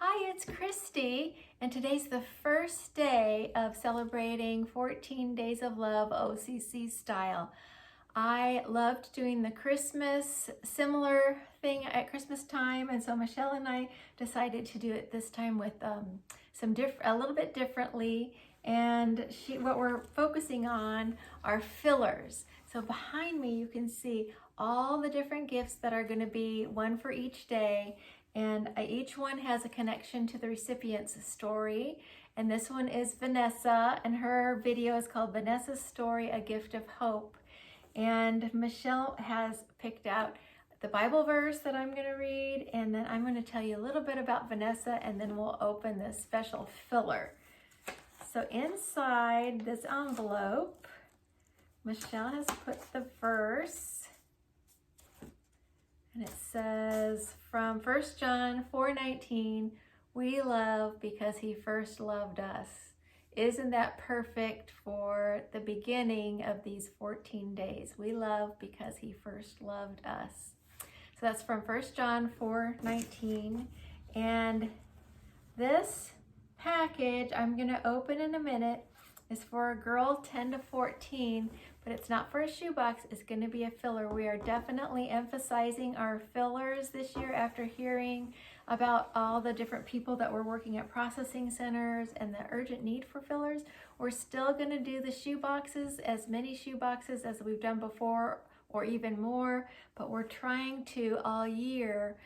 Hi, it's Christy, and today's the first day of celebrating 14 Days of Love OCC style. I loved doing the Christmas similar thing at Christmas time, and so Michelle and I decided to do it this time with a little bit differently. And what we're focusing on are fillers. So behind me, you can see all the different gifts that are going to be one for each day. And each one has a connection to the recipient's story. And this one is Vanessa, and her video is called Vanessa's Story, A Gift of Hope. And Michelle has picked out the Bible verse that I'm going to read, and then I'm going to tell you a little bit about Vanessa, and then we'll open this special filler. So inside this envelope, Michelle has put the verse. And it says from 1 John 4:19, we love because he first loved us. Isn't that perfect for the beginning of these 14 days? We love because he first loved us. So that's from 1 John 4:19. And this package I'm going to open in a minute is for a girl 10 to 14, but it's not for a shoebox. It's going to be a filler. We are definitely emphasizing our fillers this year after hearing about all the different people that were working at processing centers and the urgent need for fillers. We're still going to do the shoeboxes, as many shoeboxes as we've done before or even more, but we're trying to all year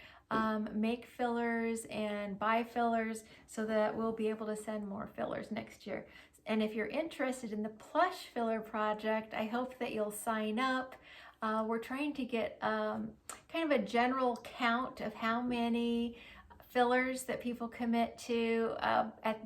make fillers and buy fillers so that we'll be able to send more fillers next year. And if you're interested in the plush filler project, I hope that you'll sign up. We're trying to get kind of a general count of how many fillers that people commit to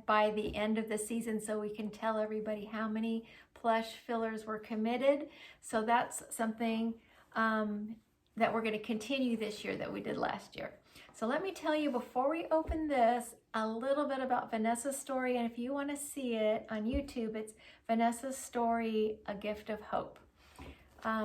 by the end of the season, so we can tell everybody how many plush fillers were committed. So that's something that we're going to continue this year that we did last year. So let me tell you, before we open this, a little bit about Vanessa's story. And if you want to see it on YouTube, it's Vanessa's Story, A Gift of Hope.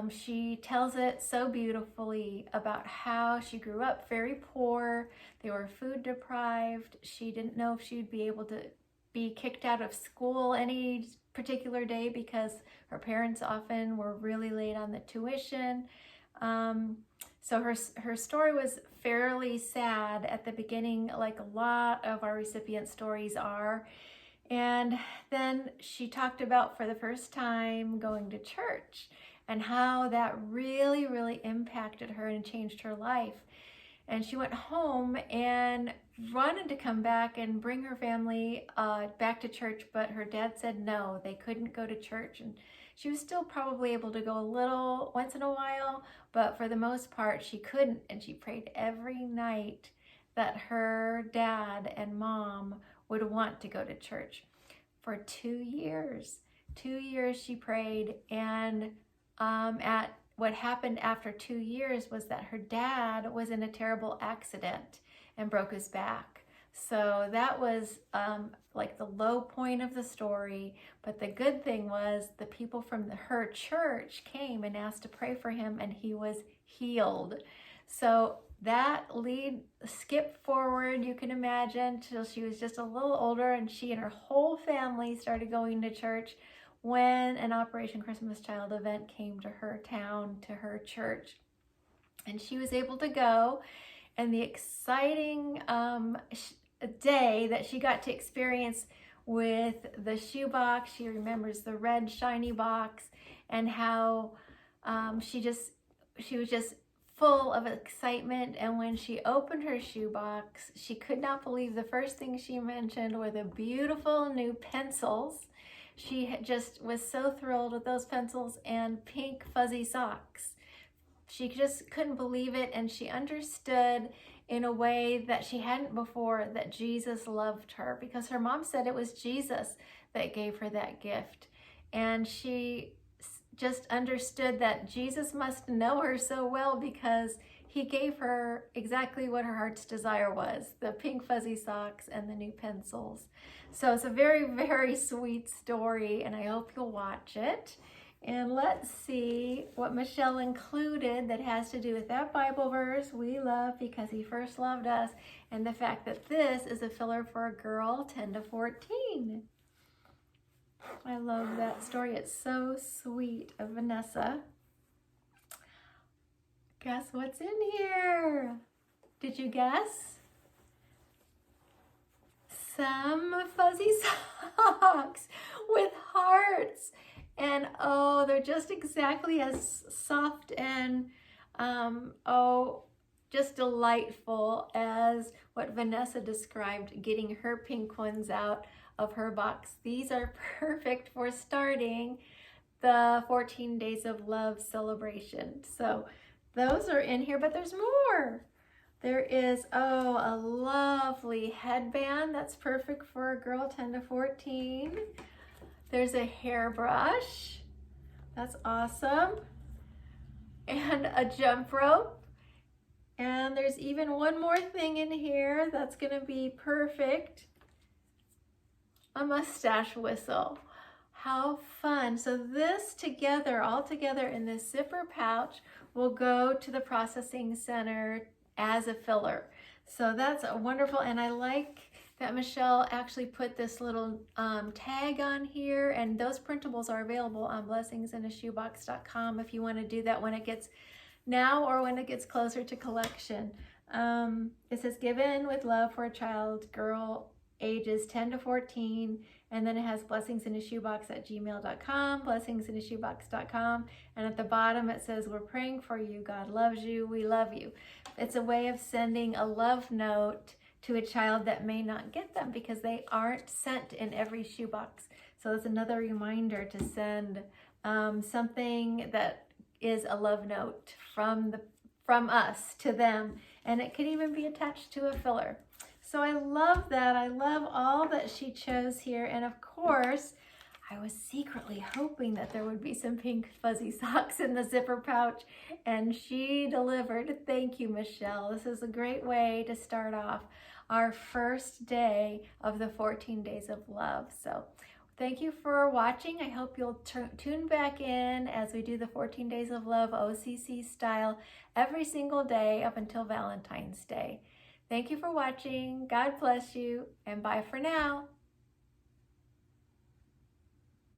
She tells it so beautifully about how she grew up very poor. They were food deprived. She didn't know if she'd be able to be kicked out of school any particular day because her parents often were really late on the tuition. So her story was fairly sad at the beginning, like a lot of our recipient stories are. And then she talked about, for the first time, going to church and how that really, really impacted her and changed her life. And she went home and wanted to come back and bring her family back to church, but her dad said no, they couldn't go to church. And she was still probably able to go a little once in a while, but for the most part she couldn't. And she prayed every night that her dad and mom would want to go to church. For 2 years she prayed, and what happened after 2 years was that her dad was in a terrible accident and broke his back. So that was like the low point of the story. But the good thing was the people from her church came and asked to pray for him, and he was healed. So that skip forward, you can imagine, till she was just a little older, and she and her whole family started going to church when an Operation Christmas Child event came to her town, to her church. And she was able to go, and the exciting day that she got to experience with the shoebox, she remembers the red shiny box, and how she was just full of excitement. And when she opened her shoebox, she could not believe the first thing she mentioned were the beautiful new pencils. She just was so thrilled with those pencils and pink fuzzy socks. She just couldn't believe it, and she understood in a way that she hadn't before that Jesus loved her, because her mom said it was Jesus that gave her that gift. And she just understood that Jesus must know her so well, because he gave her exactly what her heart's desire was, the pink fuzzy socks and the new pencils. So it's a very, very sweet story, and I hope you'll watch it. And let's see what Michelle included that has to do with that Bible verse, we love because he first loved us, and the fact that this is a filler for a girl 10 to 14. I love that story. It's so sweet of Vanessa. Guess what's in here? Did you guess? Some fuzzy socks with hearts. And oh, they're just exactly as soft and just delightful as what Vanessa described, getting her pink ones out of her box. These are perfect for starting the 14 Days of Love celebration. So those are in here, but there's more. There is, a lovely headband that's perfect for a girl 10 to 14. There's a hairbrush. That's awesome. And a jump rope. And there's even one more thing in here that's going to be perfect. A mustache whistle. How fun. So this together, all together in this zipper pouch, will go to the processing center as a filler. So that's wonderful. And I like that Michelle actually put this little tag on here, and those printables are available on blessingsinashoebox.com if you want to do that when it gets now or when it gets closer to collection. It says given with love for a child, girl ages 10 to 14, and then it has blessingsinashoebox@gmail.com, blessingsinashoebox.com, and at the bottom it says we're praying for you, God loves you, we love you. It's a way of sending a love note to a child that may not get them because they aren't sent in every shoebox. So it's another reminder to send something that is a love note from us to them, and it could even be attached to a filler. So I love that. I love all that she chose here, and of course I was secretly hoping that there would be some pink fuzzy socks in the zipper pouch, and she delivered. Thank you, Michelle. This is a great way to start off our first day of the 14 Days of Love. So thank you for watching. I hope you'll tune back in as we do the 14 Days of Love OCC style every single day up until Valentine's Day. Thank you for watching. God bless you, and bye for now.